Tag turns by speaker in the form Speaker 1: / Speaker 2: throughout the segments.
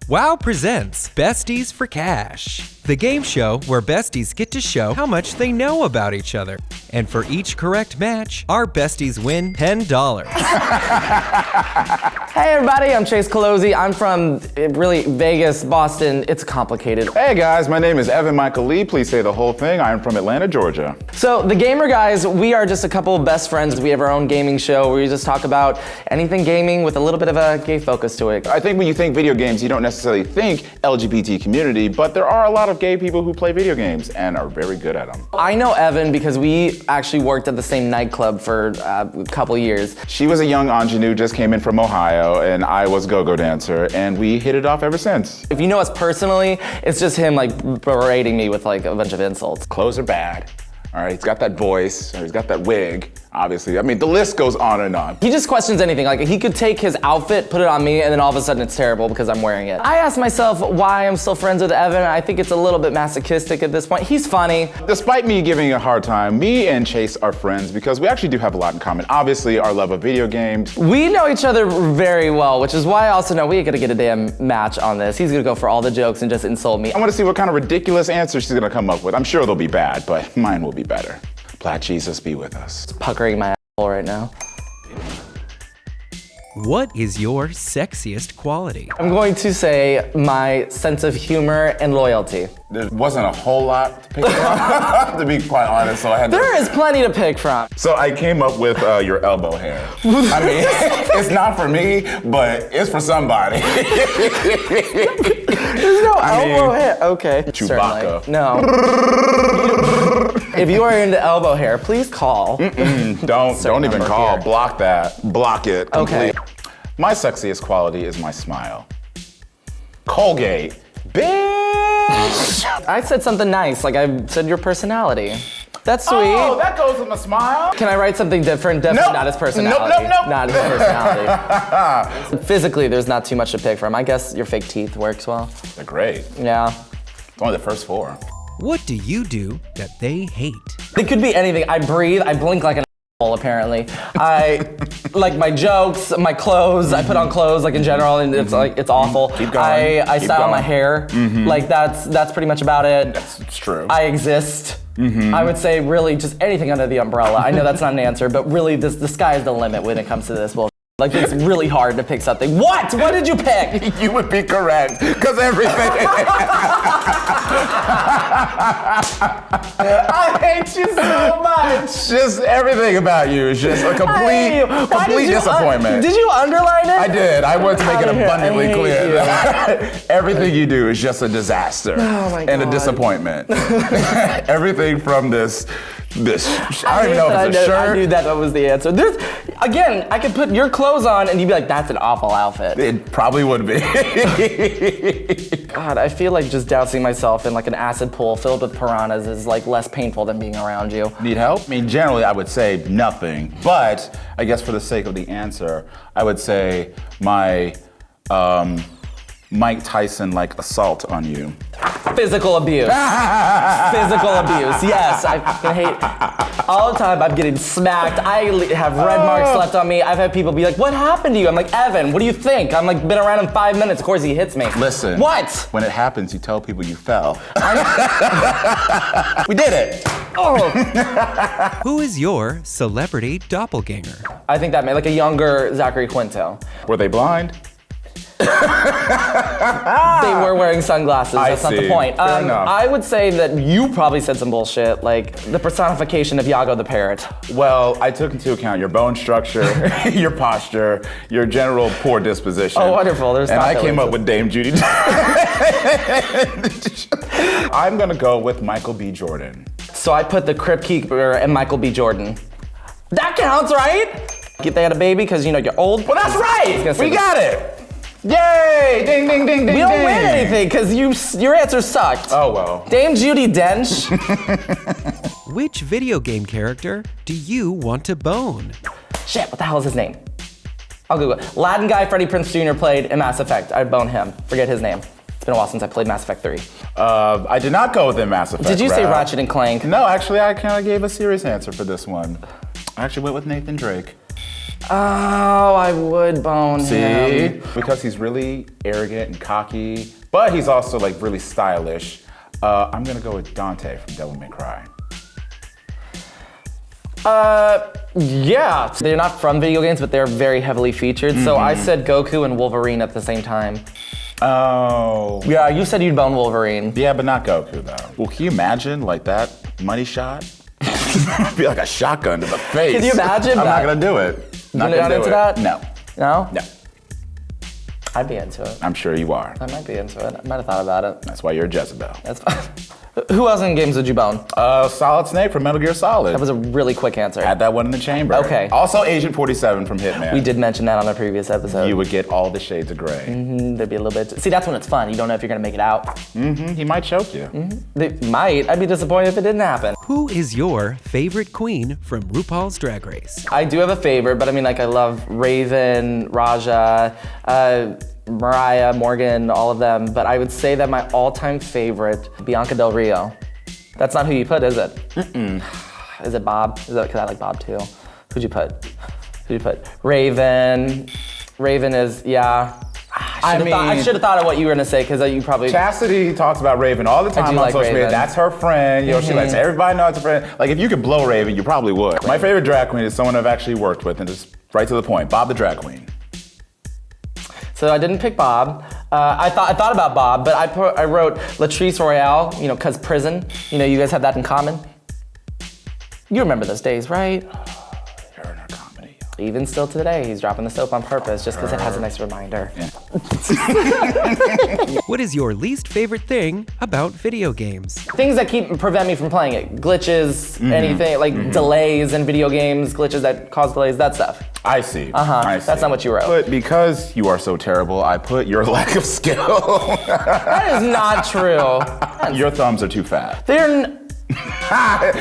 Speaker 1: WoW presents Besties for Cash, the game show where besties get to show how much they know about each other. And for each correct match, our besties win $10.
Speaker 2: Hey everybody, I'm Kolozsi. I'm from really Vegas, Boston. It's complicated.
Speaker 3: Hey guys, my name is Evan Michael Lee. Please say the whole thing. I'm from Atlanta, Georgia.
Speaker 2: So the Gaymer Guys, we are just a couple of best friends. We have our own gaming show where we just talk about anything gaming with a little bit of a gay focus to it.
Speaker 3: I think when you think video games, you don't necessarily think LGBT community, but there are a lot of gay people who play video games and are very good at them.
Speaker 2: I know Evan because we actually worked at the same nightclub for a couple years.
Speaker 3: She was a young ingenue, just came in from Ohio, and I was go-go dancer, and we hit it off ever since.
Speaker 2: If you know us personally, it's just him like berating me with like a bunch of insults.
Speaker 3: Clothes are bad. All right, he's got that voice, or he's got that wig, obviously. I mean, the list goes on and on.
Speaker 2: He just questions anything. Like, he could take his outfit, put it on me, and then all of a sudden it's terrible because I'm wearing it. I asked myself why I'm still friends with Evan. I think it's a little bit masochistic at this point. He's funny.
Speaker 3: Despite me giving a hard time, me and Chase are friends because we actually do have a lot in common. Obviously, our love of video games.
Speaker 2: We know each other very well, which is why I also know we gotta get a damn match on this. He's gonna go for all the jokes and just insult me.
Speaker 3: I wanna see what kind of ridiculous answers she's gonna come up with. I'm sure they'll be bad, but mine will be better. Black Jesus be with us.
Speaker 2: It's puckering my asshole right now.
Speaker 1: What is your sexiest quality?
Speaker 2: I'm going to say my sense of humor and loyalty.
Speaker 3: There wasn't a whole lot to pick from, to be quite honest, so I had to...
Speaker 2: There is plenty to pick from.
Speaker 3: So I came up with your elbow hair. I mean, it's not for me, but it's for somebody.
Speaker 2: There's no elbow hair. Okay.
Speaker 3: Chewbacca.
Speaker 2: Certainly. No. If you are into elbow hair, please call.
Speaker 3: Don't even call.
Speaker 2: Here.
Speaker 3: Block that. Block it.
Speaker 2: Okay.
Speaker 3: Complete. My sexiest quality is my smile. Colgate. Bitch!
Speaker 2: I said something nice, like I said your personality. That's sweet.
Speaker 3: Oh, that goes with my smile.
Speaker 2: Can I write something different? Definitely
Speaker 3: Nope.
Speaker 2: not his personality.
Speaker 3: Nope.
Speaker 2: Not his personality. Physically, there's not too much to pick from. I guess your fake teeth works well.
Speaker 3: They're great.
Speaker 2: Yeah.
Speaker 3: It's only the first 4.
Speaker 1: What do you do that they hate?
Speaker 2: It could be anything. I breathe, I blink like an asshole, apparently. I like my jokes, my clothes, I put on clothes like in general and it's like, it's awful.
Speaker 3: Keep going.
Speaker 2: I
Speaker 3: Keep
Speaker 2: style
Speaker 3: going.
Speaker 2: my hair. Like that's pretty much about it.
Speaker 3: It's true.
Speaker 2: I exist. I would say really just anything under the umbrella. I know that's not an answer, but really the sky is the limit when it comes to this. Well, like it's really hard to pick something. What did you pick?
Speaker 3: You would be correct, because everything.
Speaker 2: I hate you so much.
Speaker 3: Just everything about you is just a complete disappointment.
Speaker 2: Did you underline it?
Speaker 3: I did. I wanted to make it abundantly
Speaker 2: I hate
Speaker 3: clear
Speaker 2: you.
Speaker 3: that everything you do is just a disaster and a
Speaker 2: God.
Speaker 3: disappointment. Everything from this. I don't even know if it's a shirt.
Speaker 2: I knew that was the answer. Again, I could put your clothes on and you'd be like, that's an awful outfit.
Speaker 3: It probably would be.
Speaker 2: God, I feel like just dousing myself in like an acid pool filled with piranhas is like less painful than being around you.
Speaker 3: Need help? I mean, generally I would say nothing, but I guess for the sake of the answer, I would say my Mike Tyson-like assault on you.
Speaker 2: Physical abuse. Physical abuse. Yes, I fucking hate. All the time I'm getting smacked. I have red marks left on me. I've had people be like, what happened to you? I'm like, Evan, what do you think? I'm like, been around him 5 minutes. Of course he hits me.
Speaker 3: Listen.
Speaker 2: What?
Speaker 3: When it happens, you tell people you fell. We did it.
Speaker 2: Oh.
Speaker 1: Who is your celebrity doppelganger?
Speaker 2: I think that made like a younger Zachary Quinto.
Speaker 3: Were they blind?
Speaker 2: They were wearing sunglasses, that's not the point.
Speaker 3: Fair enough.
Speaker 2: I would say that you probably said some bullshit, like the personification of Iago the parrot.
Speaker 3: Well, I took into account your bone structure, your posture, your general poor disposition.
Speaker 2: Oh, wonderful. There's
Speaker 3: and I
Speaker 2: not
Speaker 3: came
Speaker 2: that
Speaker 3: up with Dame Judy. I'm gonna go with Michael B. Jordan.
Speaker 2: So I put the Crypt Keeper and Michael B. Jordan. That counts, right? They had a baby because, you know, you're old.
Speaker 3: Well, that's right! We got it! Yay! Ding, ding, ding, ding,
Speaker 2: We don't
Speaker 3: ding.
Speaker 2: win anything because your answer sucked.
Speaker 3: Oh, well.
Speaker 2: Dame Judi Dench.
Speaker 1: Which video game character do you want to bone?
Speaker 2: Shit, what the hell is his name? I'll Google it. Latin guy Freddie Prinze Jr. played in Mass Effect. I'd bone him. Forget his name. It's been a while since I played Mass Effect 3.
Speaker 3: I did not go with the Mass Effect.
Speaker 2: Did you say Ratchet and Clank?
Speaker 3: No, actually, I kind of gave a serious answer for this one. I actually went with Nathan Drake.
Speaker 2: Oh, I would bone him.
Speaker 3: Because he's really arrogant and cocky, but he's also like really stylish. I'm gonna go with Dante from Devil May Cry.
Speaker 2: Yeah. They're not from video games, but they're very heavily featured. So I said Goku and Wolverine at the same time.
Speaker 3: Oh.
Speaker 2: Yeah, you said you'd bone Wolverine.
Speaker 3: Yeah, but not Goku though. Well, can you imagine like that money shot? It'd be like a shotgun to the face.
Speaker 2: Can you imagine
Speaker 3: I'm
Speaker 2: that?
Speaker 3: not gonna do it.
Speaker 2: You're not into that?
Speaker 3: No.
Speaker 2: No?
Speaker 3: No.
Speaker 2: I'd be into it.
Speaker 3: I'm sure you are.
Speaker 2: I might be into it. I might have thought about it.
Speaker 3: That's why you're a Jezebel.
Speaker 2: That's fine. Who else in games would you bone?
Speaker 3: Solid Snake from Metal Gear Solid.
Speaker 2: That was a really quick answer.
Speaker 3: Had that one in the chamber.
Speaker 2: Okay.
Speaker 3: Also Agent 47 from Hitman.
Speaker 2: We did mention that on a previous episode.
Speaker 3: You would get all the shades of gray.
Speaker 2: There'd be a little bit. See, that's when it's fun. You don't know if you're gonna make it out.
Speaker 3: He might choke you.
Speaker 2: They might. I'd be disappointed if it didn't happen.
Speaker 1: Who is your favorite queen from RuPaul's Drag Race?
Speaker 2: I do have a favorite, but I mean, like, I love Raven, Raja, Mariah, Morgan, all of them. But I would say that my all-time favorite, Bianca Del Rio. That's not who you put, is it? Is it Bob? Is it because I like Bob too? Who'd you put? Raven. Raven is, yeah. I should have thought of what you were gonna say because you probably.
Speaker 3: Chastity talks about Raven all the time on
Speaker 2: like
Speaker 3: social media.
Speaker 2: Raven.
Speaker 3: That's her friend. You know, she lets everybody know it's a friend. Like if you could blow Raven, you probably would. My favorite drag queen is someone I've actually worked with, and just right to the point. Bob the drag queen.
Speaker 2: So I didn't pick Bob. I thought about Bob, but I wrote Latrice Royale. You know, cause prison. You know, you guys have that in common. You remember those days, right?
Speaker 3: You're in her comedy.
Speaker 2: Even still today, he's dropping the soap on purpose just because it has a nice reminder.
Speaker 3: Yeah.
Speaker 1: What is your least favorite thing about video games?
Speaker 2: Things that prevent me from playing it. Glitches, anything, like delays in video games, glitches that cause delays, that stuff.
Speaker 3: I see. I see.
Speaker 2: That's not what you wrote.
Speaker 3: But because you are so terrible, I put your lack of skill.
Speaker 2: That is not true.
Speaker 3: Your thumbs are too fat.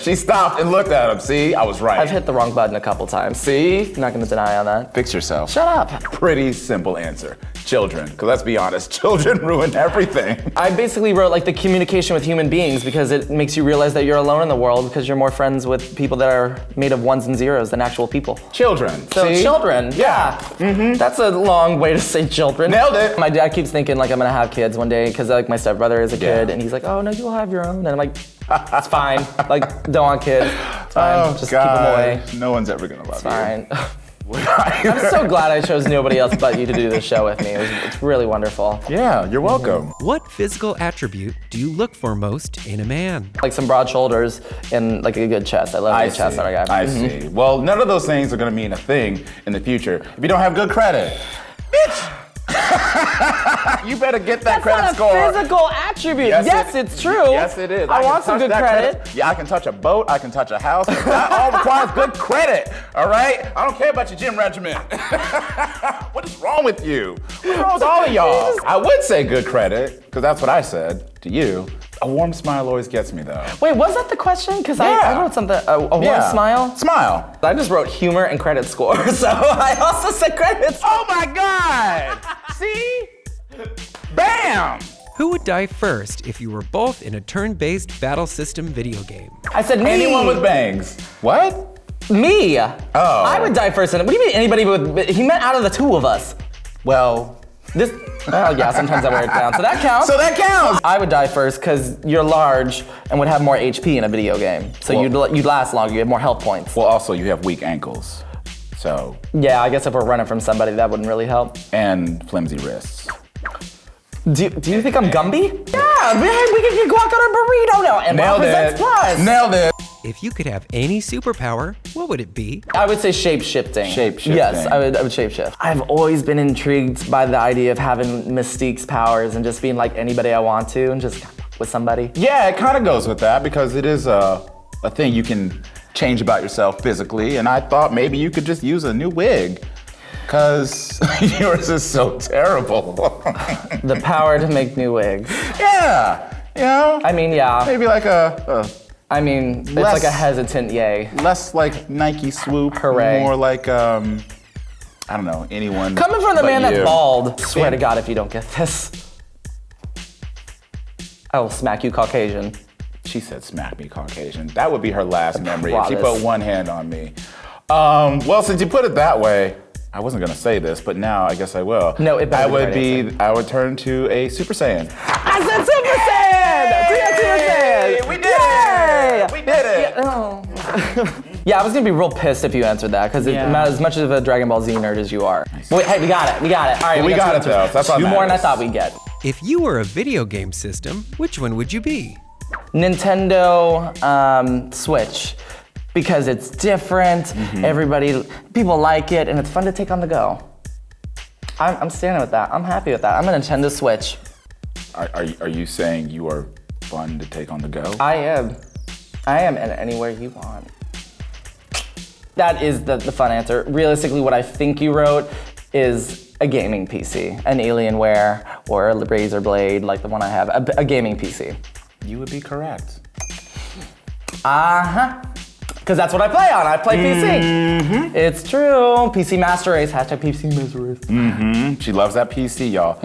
Speaker 3: She stopped and looked at him. See, I was right.
Speaker 2: I've hit the wrong button a couple times. See? I'm not gonna deny on that.
Speaker 3: Fix yourself.
Speaker 2: Shut up.
Speaker 3: Pretty simple answer. Children, because let's be honest, children ruin everything.
Speaker 2: I basically wrote like the communication with human beings because it makes you realize that you're alone in the world because you're more friends with people that are made of ones and zeros than actual people.
Speaker 3: Children.
Speaker 2: So
Speaker 3: see?
Speaker 2: children, yeah. That's a long way to say children.
Speaker 3: Nailed it.
Speaker 2: My dad keeps thinking like I'm gonna have kids one day because like my stepbrother is a kid and he's like, oh no, you'll have your own. And I'm like, it's fine. Like, don't want kids. It's fine. Just keep them away.
Speaker 3: No one's ever gonna love
Speaker 2: you. Fine. I'm so glad I chose nobody else but you to do this show with me. It's really wonderful.
Speaker 3: Yeah, you're welcome.
Speaker 1: What physical attribute do you look for most in a man?
Speaker 2: Like some broad shoulders and like a good chest. I love a good chest on a guy.
Speaker 3: I see. Well, none of those things are gonna mean a thing in the future if you don't have good credit. Bitch! You better get that credit score.
Speaker 2: That's not a physical attribute. Yes, it's true.
Speaker 3: Yes, it is.
Speaker 2: I want some good credit.
Speaker 3: Yeah, I can touch a boat. I can touch a house. That all requires good credit. All right? I don't care about your gym regimen. What is wrong with you? What's wrong with all of y'all? I would say good credit, because that's what I said to you. A warm smile always gets me, though.
Speaker 2: Wait, was that the question? Because I wrote something. A warm smile?
Speaker 3: Smile.
Speaker 2: I just wrote humor and credit score, so I also said credits.
Speaker 3: Oh my God! See? Bam!
Speaker 1: Who would die first if you were both in a turn-based battle system video game?
Speaker 2: I said me.
Speaker 3: Anyone with bangs. What?
Speaker 2: Me.
Speaker 3: Oh.
Speaker 2: I would die first. What do you mean anybody with, he meant out of the two of us.
Speaker 3: Well.
Speaker 2: Oh yeah, sometimes I wear it down. So that counts.
Speaker 3: So that counts.
Speaker 2: I would die first because you're large and would have more HP in a video game. So you'd last longer, you have more health points.
Speaker 3: Well, also you have weak ankles. So.
Speaker 2: Yeah, I guess if we're running from somebody, that wouldn't really help.
Speaker 3: And flimsy wrists.
Speaker 2: Do you think I'm Gumby? Yeah, we can go out on a burrito now. And
Speaker 3: Nailed it.
Speaker 2: Plus.
Speaker 3: Nailed it.
Speaker 1: If you could have any superpower, what would it be?
Speaker 2: I would say shape-shifting.
Speaker 3: Shape-shifting.
Speaker 2: Yes, I would shape-shift. I've always been intrigued by the idea of having Mystique's powers and just being like anybody I want to and just with somebody.
Speaker 3: Yeah, it kind of goes with that because it is a thing you can change about yourself physically, and I thought maybe you could just use a new wig. Cause yours is so terrible.
Speaker 2: The power to make new wigs.
Speaker 3: Yeah, you know?
Speaker 2: I mean, yeah.
Speaker 3: Maybe like
Speaker 2: it's like a hesitant yay.
Speaker 3: Less like Nike swoop.
Speaker 2: Hooray.
Speaker 3: More like, I don't know, anyone.
Speaker 2: Coming from the man
Speaker 3: you.
Speaker 2: that's bald, swear to God if you don't get this. I will smack you Caucasian.
Speaker 3: She said smack me Caucasian. That would be her last memory if she put one hand on me. Well, since you put it that way, I wasn't gonna say this, but now I guess I will.
Speaker 2: No, it better
Speaker 3: I would turn to a Super Saiyan.
Speaker 2: I said Super Saiyan! Super Saiyan!
Speaker 3: We did it! We did it!
Speaker 2: Yeah, oh. Yeah, I was gonna be real pissed if you answered that, because as much of a Dragon Ball Z nerd as you are. Wait, hey, we got it. All right,
Speaker 3: we got it though. That's all
Speaker 2: two more than I
Speaker 3: matters.
Speaker 2: thought we'd get.
Speaker 1: If you were a video game system, which one would you be?
Speaker 2: Nintendo Switch, because it's different. People like it, and it's fun to take on the go. I'm standing with that. I'm happy with that. I'm a Nintendo Switch.
Speaker 3: Are you saying you are fun to take on the go?
Speaker 2: I am, and anywhere you want. That is the fun answer. Realistically, what I think you wrote is a gaming PC, an Alienware or a Razer Blade, like the one I have, a gaming PC.
Speaker 3: You would be correct.
Speaker 2: Because that's what I play on. I play PC. It's true. PC Master Race. Hashtag PC Master Race.
Speaker 3: She loves that PC, y'all.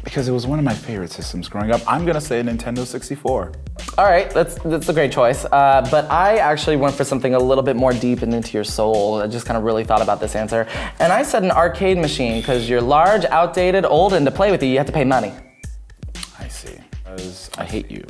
Speaker 3: Because it was one of my favorite systems growing up. I'm gonna say a Nintendo 64.
Speaker 2: All right, that's a great choice. But I actually went for something a little bit more deep and into your soul. I just kind of really thought about this answer. And I said an arcade machine, because you're large, outdated, old, and to play with you have to pay money.
Speaker 3: I see. Because I hate you.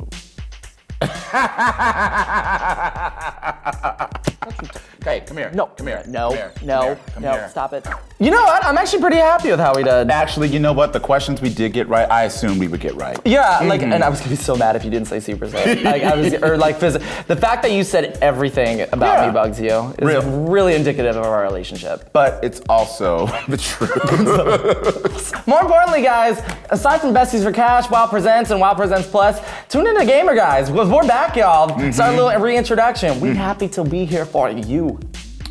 Speaker 3: Okay, come here.
Speaker 2: No.
Speaker 3: Come here.
Speaker 2: No.
Speaker 3: Come here.
Speaker 2: No.
Speaker 3: Come here. Come
Speaker 2: No.
Speaker 3: here.
Speaker 2: Stop it. You know what? I'm actually pretty happy with how we did.
Speaker 3: Actually, you know what? The questions we did get right, I assumed we would get right.
Speaker 2: Yeah, like, and I was gonna be so mad if you didn't say Super Saiyan. The fact that you said everything about me bugs you is really indicative of our relationship.
Speaker 3: But it's also the truth.
Speaker 2: More importantly, guys, aside from Besties for Cash, WoW Presents, and WoW Presents Plus, tune in to Gaymer Guys. We're back, y'all. Start a little reintroduction. We're happy to be here for you.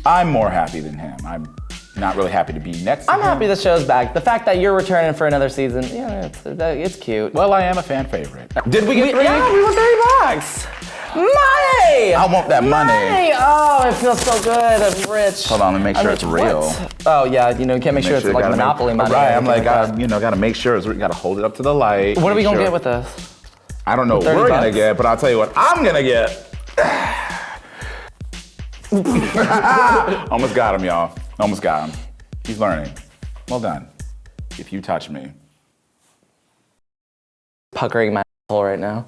Speaker 3: I'm more happy than him. I'm not really happy to be next to
Speaker 2: I'm
Speaker 3: him.
Speaker 2: happy the show's back. The fact that you're returning for another season, it's cute.
Speaker 3: Well, I am a fan favorite. Did we get 3?
Speaker 2: Yeah, we won $30. Money!
Speaker 3: I want that money.
Speaker 2: Oh, it feels so good. I'm rich.
Speaker 3: Hold on, let me make sure it's real.
Speaker 2: Oh yeah, you can't make sure it's like Monopoly money.
Speaker 3: Right, I'm like, gotta make sure gotta hold it up to the light.
Speaker 2: What are we gonna get with this?
Speaker 3: I don't know what we're gonna get, but I'll tell you what I'm gonna get. Almost got him, y'all. Almost got him. He's learning. Well done. If you touch me.
Speaker 2: Puckering my asshole right now.